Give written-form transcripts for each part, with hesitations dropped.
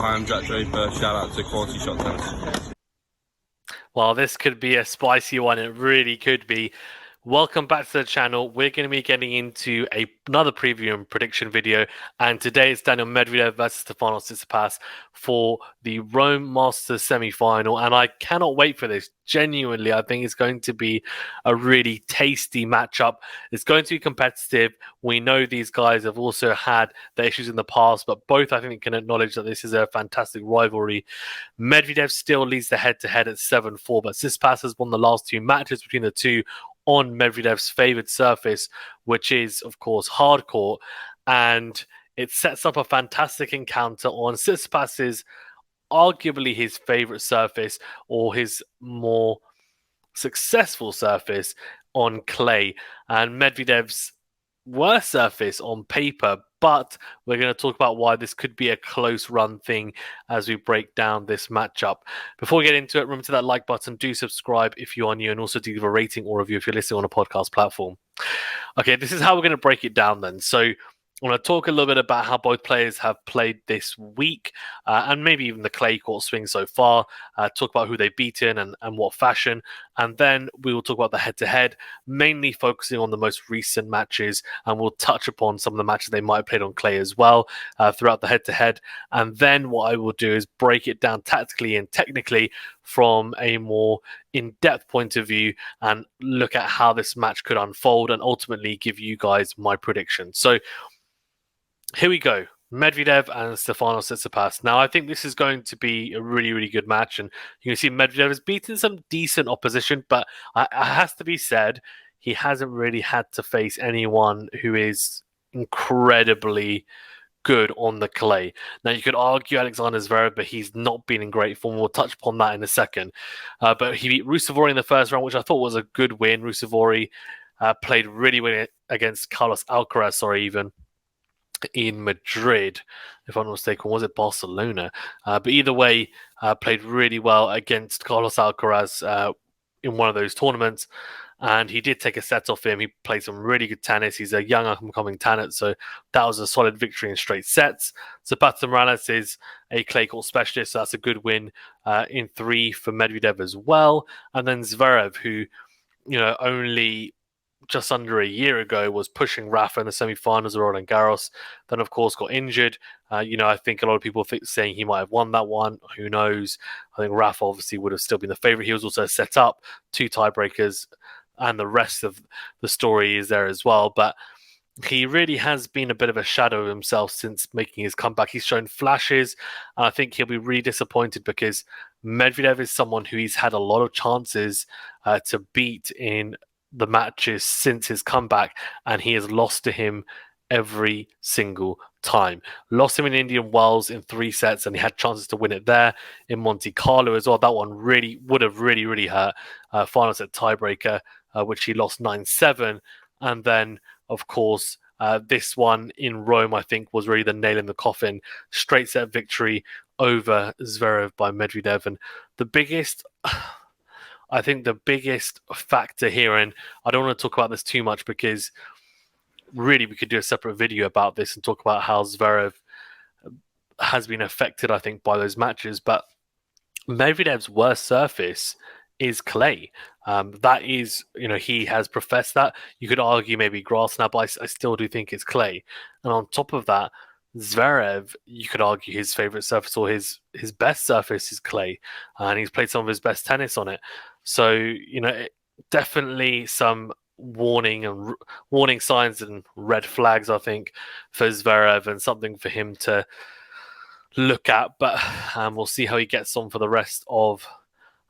Hi, I'm Jack Draper. Shout out to QualityShot Tennis. Well, this could be a spicy one. It really could be. Welcome back to the channel. We're going to be getting into another preview and prediction video. And today it's Daniil Medvedev versus Stefanos Tsitsipas for the Rome Masters semi-final. And I cannot wait for this. Genuinely, I think it's going to be a really tasty matchup. It's going to be competitive. We know these guys have also had their issues in the past, but both, I think, can acknowledge that this is a fantastic rivalry. Medvedev still leads the head-to-head at 7-4, but Tsitsipas has won the last two matches between the two on Medvedev's favoured surface, which is, of course, hard court, and it sets up a fantastic encounter on Tsitsipas's arguably his favourite surface or his more successful surface on clay, and Medvedev's worst surface on paper. But we're going to talk about why this could be a close run thing as we break down this matchup. Before we get into it, remember to that like button, do subscribe if you are new, and also do give a rating or review if you're listening on a podcast platform. Okay, this is how we're going to break it down then. So I want to talk a little bit about how both players have played this week and maybe even the clay court swing so far, talk about who they've beaten and what fashion, and then we will talk about the head-to-head, mainly focusing on the most recent matches, and we'll touch upon some of the matches they might have played on clay as well throughout the head-to-head, and then what I will do is break it down tactically and technically from a more in-depth point of view and look at how this match could unfold and ultimately give you guys my predictions. So here we go. Medvedev and Stefanos Tsitsipas. Now, I think this is going to be a really, really good match. And you can see Medvedev has beaten some decent opposition, but it has to be said, he hasn't really had to face anyone who is incredibly good on the clay. Now, you could argue Alexander Zverev, but he's not been in great form. We'll touch upon that in a second. But he beat Ruusuvuori in the first round, which I thought was a good win. Ruusuvuori played really well against Carlos Alcaraz, even in Madrid, if I'm not mistaken. Was it Barcelona? But either way, played really well against Carlos Alcaraz in one of those tournaments. And he did take a set off him. He played some really good tennis. He's a young up-and-coming talent, so that was a solid victory in straight sets. Zapata Morales is a clay court specialist, so that's a good win in 3 for Medvedev as well. And then Zverev, who, only just under a year ago was pushing Rafa in the semi-finals of Roland Garros, then of course got injured. I think a lot of people saying he might have won that one. Who knows? I think Rafa obviously would have still been the favourite. He was also set up 2 tiebreakers, and the rest of the story is there as well. But he really has been a bit of a shadow of himself since making his comeback. He's shown flashes, and I think he'll be really disappointed because Medvedev is someone who he's had a lot of chances to beat in the matches since his comeback, and he has lost to him every single time. Lost him in Indian Wells in 3 sets, and he had chances to win it there in Monte Carlo as well. That one really would have really hurt. Final set tiebreaker, which he lost 9-7. And then, of course, this one in Rome, I think, was really the nail in the coffin. Straight set victory over Zverev by Medvedev. And I think the biggest factor here, and I don't want to talk about this too much because really we could do a separate video about this and talk about how Zverev has been affected, I think, by those matches. But Medvedev's worst surface is clay. That is, he has professed that. You could argue maybe grass now, but I still do think it's clay. And on top of that, Zverev, you could argue his favorite surface or his best surface is clay, and he's played some of his best tennis on it. So, definitely some warning signs and red flags, I think, for Zverev, and something for him to look at. But we'll see how he gets on for the rest of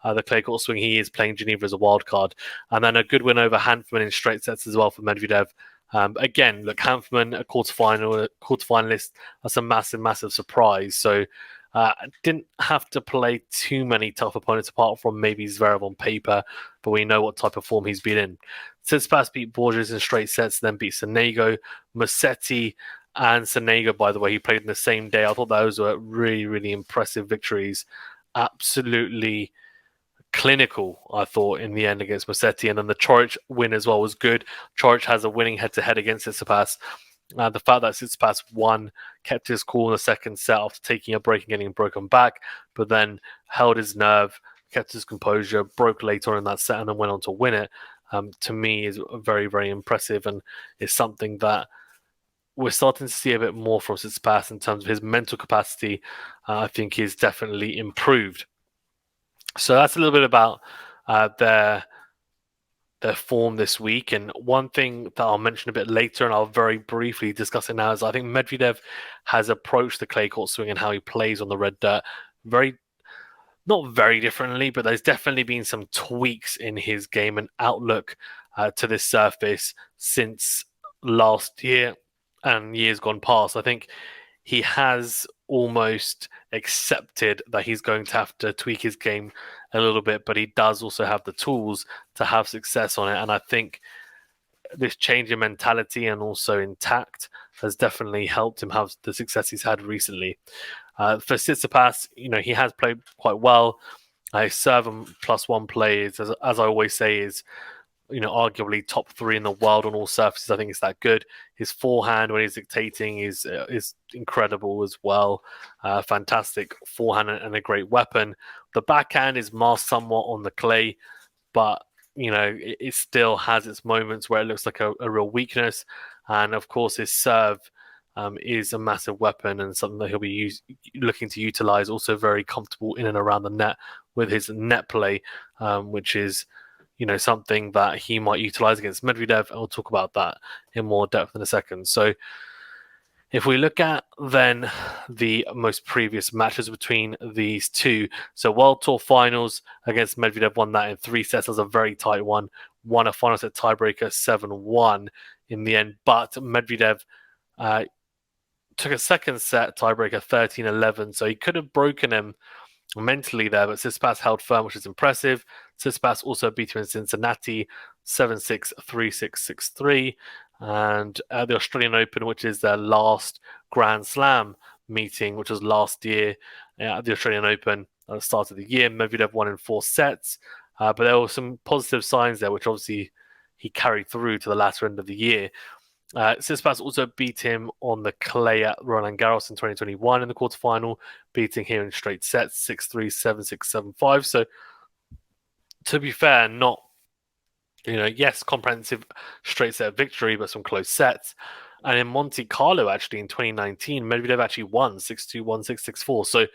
the clay court swing. He is playing Geneva as a wild card, and then a good win over Hanfman in straight sets as well for Medvedev. Again, look, Hanfman, a quarterfinalist. That's a massive surprise. So didn't have to play too many tough opponents apart from maybe Zverev on paper, but we know what type of form he's been in. Tsitsipas beat Borges in straight sets, then beat Sonego, Musetti, and Sonego, by the way, he played in the same day. I thought those were really impressive victories. Absolutely clinical, I thought, in the end against Musetti. And then the Coric win as well was good. Coric has a winning head-to-head against Tsitsipas. The fact that Tsitsipas won, kept his cool in the second set after taking a break and getting broken back, but then held his nerve, kept his composure, broke later on in that set, and then went on to win it, to me is very, very impressive, and is something that we're starting to see a bit more from Tsitsipas in terms of his mental capacity. I think he's definitely improved. So that's a little bit about their form this week. And one thing that I'll mention a bit later, and I'll very briefly discuss it now, is I think Medvedev has approached the clay court swing and how he plays on the red dirt not very differently, but there's definitely been some tweaks in his game and outlook to this surface since last year and years gone past. I think he has almost accepted that he's going to have to tweak his game a little bit, but he does also have the tools to have success on it. And I think this change in mentality and also in tact has definitely helped him have the success he's had recently. For Tsitsipas, he has played quite well. His serve and +1 play is, as I always say, is arguably top 3 in the world on all surfaces. I think it's that good. His forehand when he's dictating is incredible as well. Fantastic forehand and a great weapon. The backhand is masked somewhat on the clay, but it still has its moments where it looks like a real weakness. And of course, his serve is a massive weapon and something that he'll be looking to utilize. Also very comfortable in and around the net with his net play, which is something that he might utilize against Medvedev. And we'll talk about that in more depth in a second. So if we look at then the most previous matches between these two, so World Tour Finals against Medvedev, won that in 3 sets. That was a very tight one. Won a final set tiebreaker 7-1 in the end, but Medvedev took a second set tiebreaker 13-11, so he could have broken him mentally there, but Tsitsipas held firm, which is impressive. Tsitsipas also beat him in Cincinnati 7-6, 3-6, 6-3. And at the Australian Open, which is their last Grand Slam meeting, which was last year at the Australian Open at the start of the year, Medvedev won in 4 sets. But there were some positive signs there, which obviously he carried through to the latter end of the year. Tsitsipas also beat him on the clay at Roland Garros in 2021 in the quarterfinal, beating him in straight sets 6-3, 7-6, 7-5. So, to be fair, not, yes, comprehensive straight set victory, but some close sets. And in Monte Carlo, actually, in 2019, Medvedev actually won 6-2, 1-6, 6-4. So,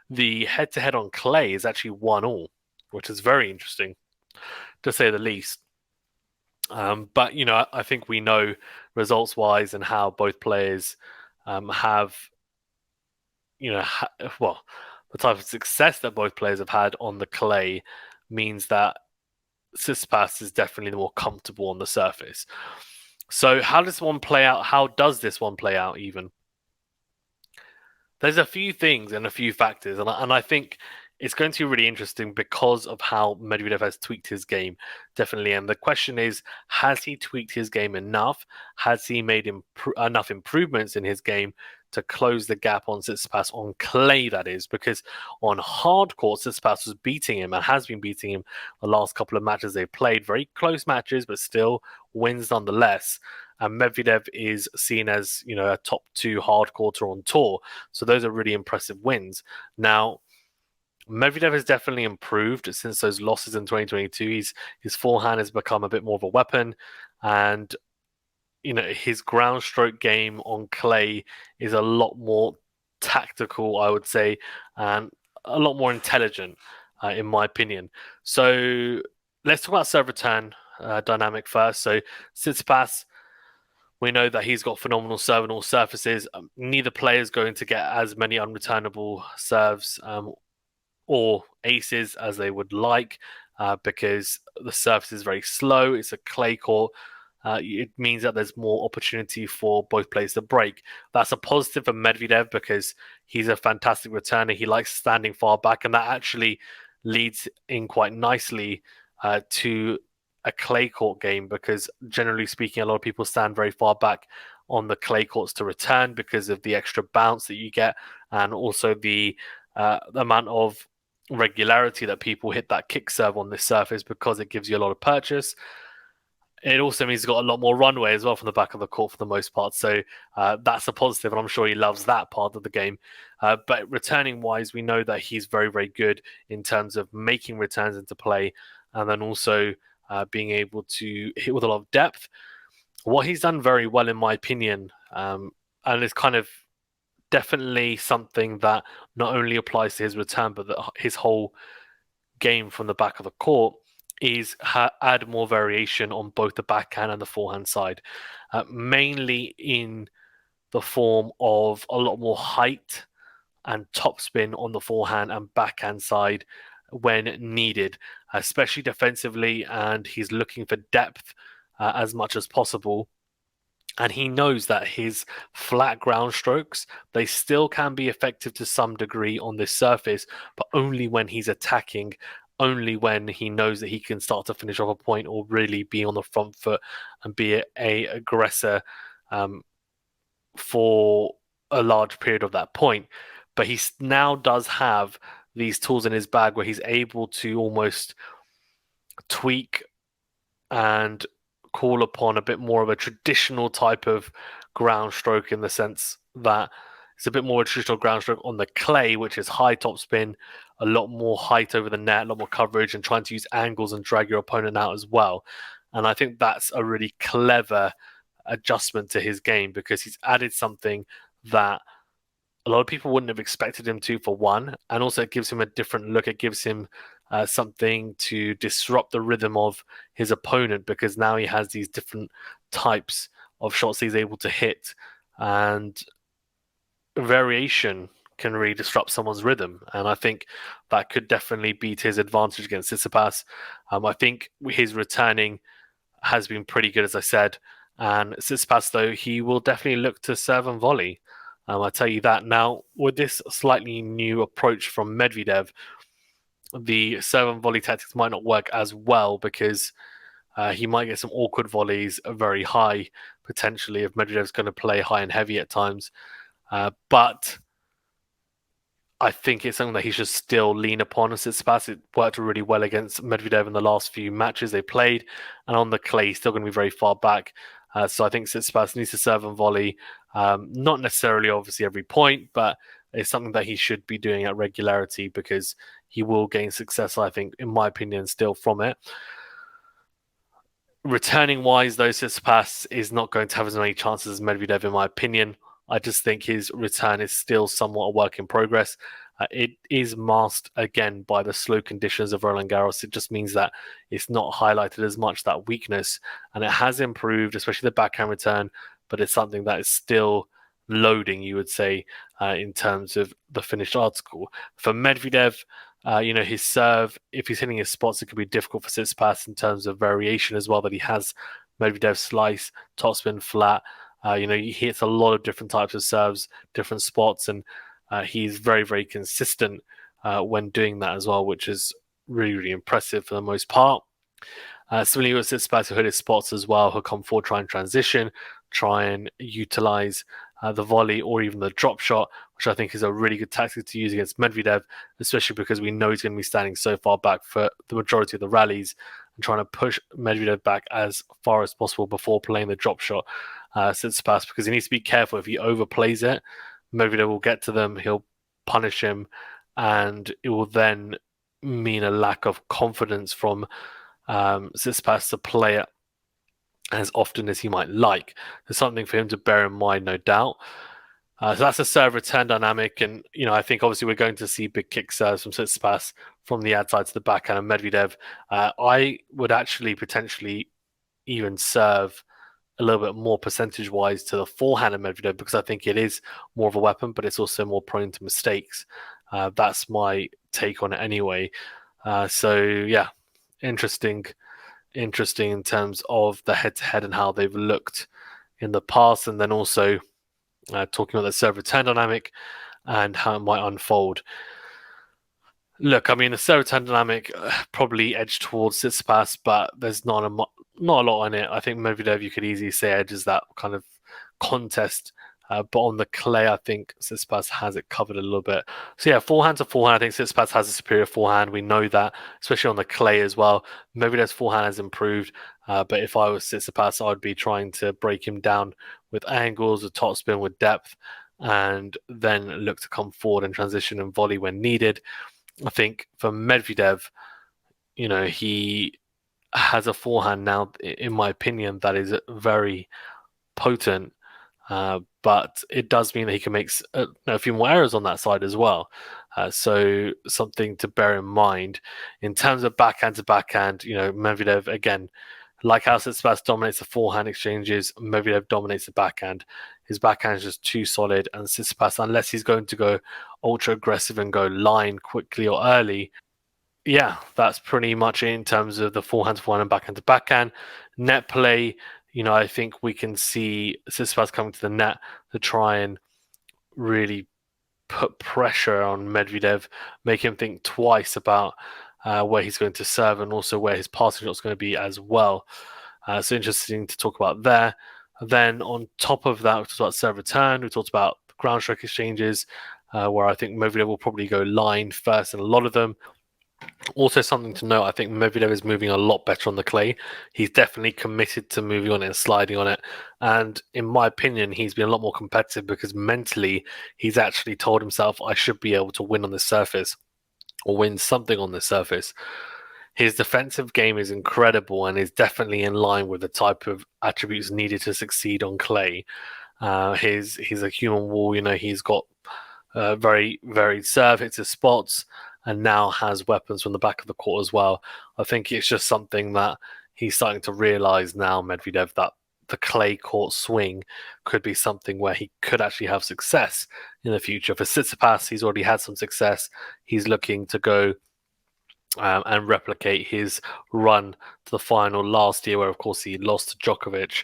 the head-to-head on clay is actually 1-1, which is very interesting, to say the least. But I think we know results-wise and how both players have, the type of success that both players have had on the clay means that Tsitsipas is definitely the more comfortable on the surface. So how does one play out? How does this one play out even? There's a few things and a few factors, and I think it's going to be really interesting because of how Medvedev has tweaked his game, definitely. And the question is, has he tweaked his game enough? Has he made enough improvements in his game to close the gap on Tsitsipas on clay, that is? Because on hard court, Tsitsipas was beating him and has been beating him the last couple of matches they've played. Very close matches, but still wins nonetheless. And Medvedev is seen as, a top 2 hard courter on tour. So those are really impressive wins. Now, Medvedev has definitely improved since those losses in 2022. His forehand has become a bit more of a weapon, and his ground stroke game on clay is a lot more tactical, I would say, and a lot more intelligent, in my opinion. So let's talk about serve return dynamic first. So Tsitsipas, we know that he's got phenomenal serve on all surfaces. Neither player is going to get as many unreturnable serves or aces as they would like, because the surface is very slow. It's a clay court. It means that there's more opportunity for both players to break. That's a positive for Medvedev because he's a fantastic returner. He likes standing far back, and that actually leads in quite nicely to a clay court game, because generally speaking, a lot of people stand very far back on the clay courts to return because of the extra bounce that you get, and also the amount of regularity that people hit that kick serve on this surface, because it gives you a lot of purchase. it also means he's got a lot more runway as well from the back of the court for the most part. So that's a positive, and I'm sure he loves that part of the game. But returning wise, we know that he's very, very good in terms of making returns into play, and then also being able to hit with a lot of depth. What he's done very well, in my opinion, and it's kind of definitely something that not only applies to his return, but his whole game from the back of the court, is add more variation on both the backhand and the forehand side, mainly in the form of a lot more height and topspin on the forehand and backhand side when needed, especially defensively. And he's looking for depth as much as possible. And he knows that his flat ground strokes, they still can be effective to some degree on this surface, but only when he's attacking, only when he knows that he can start to finish off a point or really be on the front foot and be a aggressor for a large period of that point. But he now does have these tools in his bag where he's able to almost tweak and call upon a bit more of a traditional type of ground stroke, in the sense that it's a bit more a traditional ground stroke on the clay, which is high topspin, a lot more height over the net, a lot more coverage, and trying to use angles and drag your opponent out as well. And I think that's a really clever adjustment to his game, because he's added something that a lot of people wouldn't have expected him to, for one, and also it gives him a different look. It gives him something to disrupt the rhythm of his opponent, because now he has these different types of shots he's able to hit, and variation can really disrupt someone's rhythm. And I think that could definitely be to his advantage against Tsitsipas. I think his returning has been pretty good, as I said. And Tsitsipas, though, he will definitely look to serve and volley. I tell you that. Now, with this slightly new approach from Medvedev, the serve and volley tactics might not work as well, because he might get some awkward volleys very high, potentially, if Medvedev's going to play high and heavy at times. But I think it's something that he should still lean upon. Tsitsipas, it worked really well against Medvedev in the last few matches they played, and on the clay, he's still going to be very far back. So I think Tsitsipas needs to serve and volley, not necessarily obviously every point, but it's something that he should be doing at regularity, because he will gain success, I think, in my opinion, still from it. Returning wise, though, Tsitsipas is not going to have as many chances as Medvedev, in my opinion. I just think his return is still somewhat a work in progress. It is masked again by the slow conditions of Roland Garros. It just means that it's not highlighted as much, that weakness, and it has improved, especially the backhand return, but it's something that is still loading, you would say, in terms of the finished article. For Medvedev, his serve, if he's hitting his spots, it could be difficult for Tsitsipas in terms of variation as well, that he has Medvedev slice, topspin, flat. He hits a lot of different types of serves, different spots, and he's very, very consistent when doing that as well, which is really, really impressive for the most part. Similarly with Tsitsipas, who hit his spots as well, he'll come forward, try and transition, try and utilize the volley or even the drop shot, which I think is a really good tactic to use against Medvedev, especially because we know he's going to be standing so far back for the majority of the rallies, and trying to push Medvedev back as far as possible before playing the drop shot. Tsitsipas, because he needs to be careful. If he overplays it, Medvedev will get to them, he'll punish him, and it will then mean a lack of confidence from Tsitsipas to play it as often as he might like. There's something for him to bear in mind, no doubt. So that's a serve return dynamic, and I think obviously we're going to see big kick serves from Tsitsipas from the outside to the backhand of Medvedev. I would actually potentially even serve a little bit more percentage-wise to the forehand of Medvedev, because I think it is more of a weapon, but it's also more prone to mistakes. That's my take on it anyway. So yeah, interesting in terms of the head-to-head and how they've looked in the past, and then also talking about the serve return dynamic and how it might unfold. Look, I mean, the serve return dynamic probably edged towards Tsitsipas, but there's not a lot on it. I think Medvedev, you could easily say, edges that kind of contest But on the clay, I think Tsitsipas has it covered a little bit. So yeah, forehand to forehand, I think Tsitsipas has a superior forehand. We know that, especially on the clay as well. Medvedev's forehand has improved, but if I was Tsitsipas, I would be trying to break him down with angles, with topspin, with depth, and then look to come forward and transition and volley when needed. I think for Medvedev, he has a forehand now, in my opinion, that is very potent. But it does mean that he can make a few more errors on that side as well. So something to bear in mind in terms of backhand to backhand. Medvedev again, like how Tsitsipas dominates the forehand exchanges, Medvedev dominates the backhand. His backhand is just too solid, and Tsitsipas, unless he's going to go ultra aggressive and go line quickly or early, yeah, that's pretty much it in terms of the forehand to forehand and backhand to backhand. Net play, I think we can see Tsitsipas coming to the net to try and really put pressure on Medvedev, make him think twice about where he's going to serve and also where his passing shot is going to be as well. So interesting to talk about there. Then on top of that, we talked about serve return. We talked about ground stroke exchanges, where I think Medvedev will probably go line first in a lot of them. Also, something to note, I think Medvedev is moving a lot better on the clay. He's definitely committed to moving on it and sliding on it. And in my opinion, he's been a lot more competitive because mentally, he's actually told himself, I should be able to win on this surface or win something on this surface. His defensive game is incredible and is definitely in line with the type of attributes needed to succeed on clay. He's a human wall, he's got very varied serve, hits his spots, and now has weapons from the back of the court as well. I think it's just something that he's starting to realize now, Medvedev, that the clay court swing could be something where he could actually have success in the future. For Tsitsipas, he's already had some success. He's looking to go and replicate his run to the final last year, where of course he lost to Djokovic.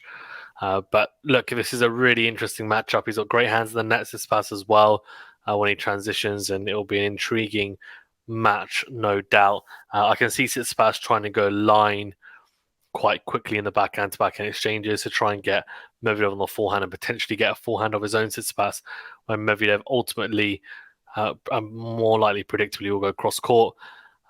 But look, this is a really interesting matchup. He's got great hands in the net, Tsitsipas as well, when he transitions, and it'll be an intriguing match, no doubt. I can see Tsitsipas trying to go line quite quickly in the backhand to backhand exchanges to try and get Medvedev on the forehand and potentially get a forehand of his own, Tsitsipas, when Medvedev ultimately, more likely predictably, will go cross court.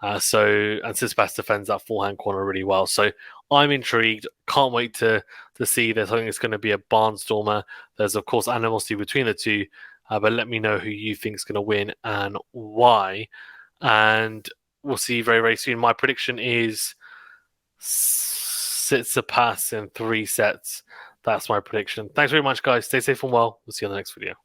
And Tsitsipas defends that forehand corner really well. So I'm intrigued. Can't wait to see this. I think it's going to be a barnstormer. There's, of course, animosity between the two. But let me know who you think is going to win and why. And we'll see very, very soon. My prediction is Tsitsipas in 3 sets. That's my prediction. Thanks very much, guys. Stay safe and well. We'll see you on the next video.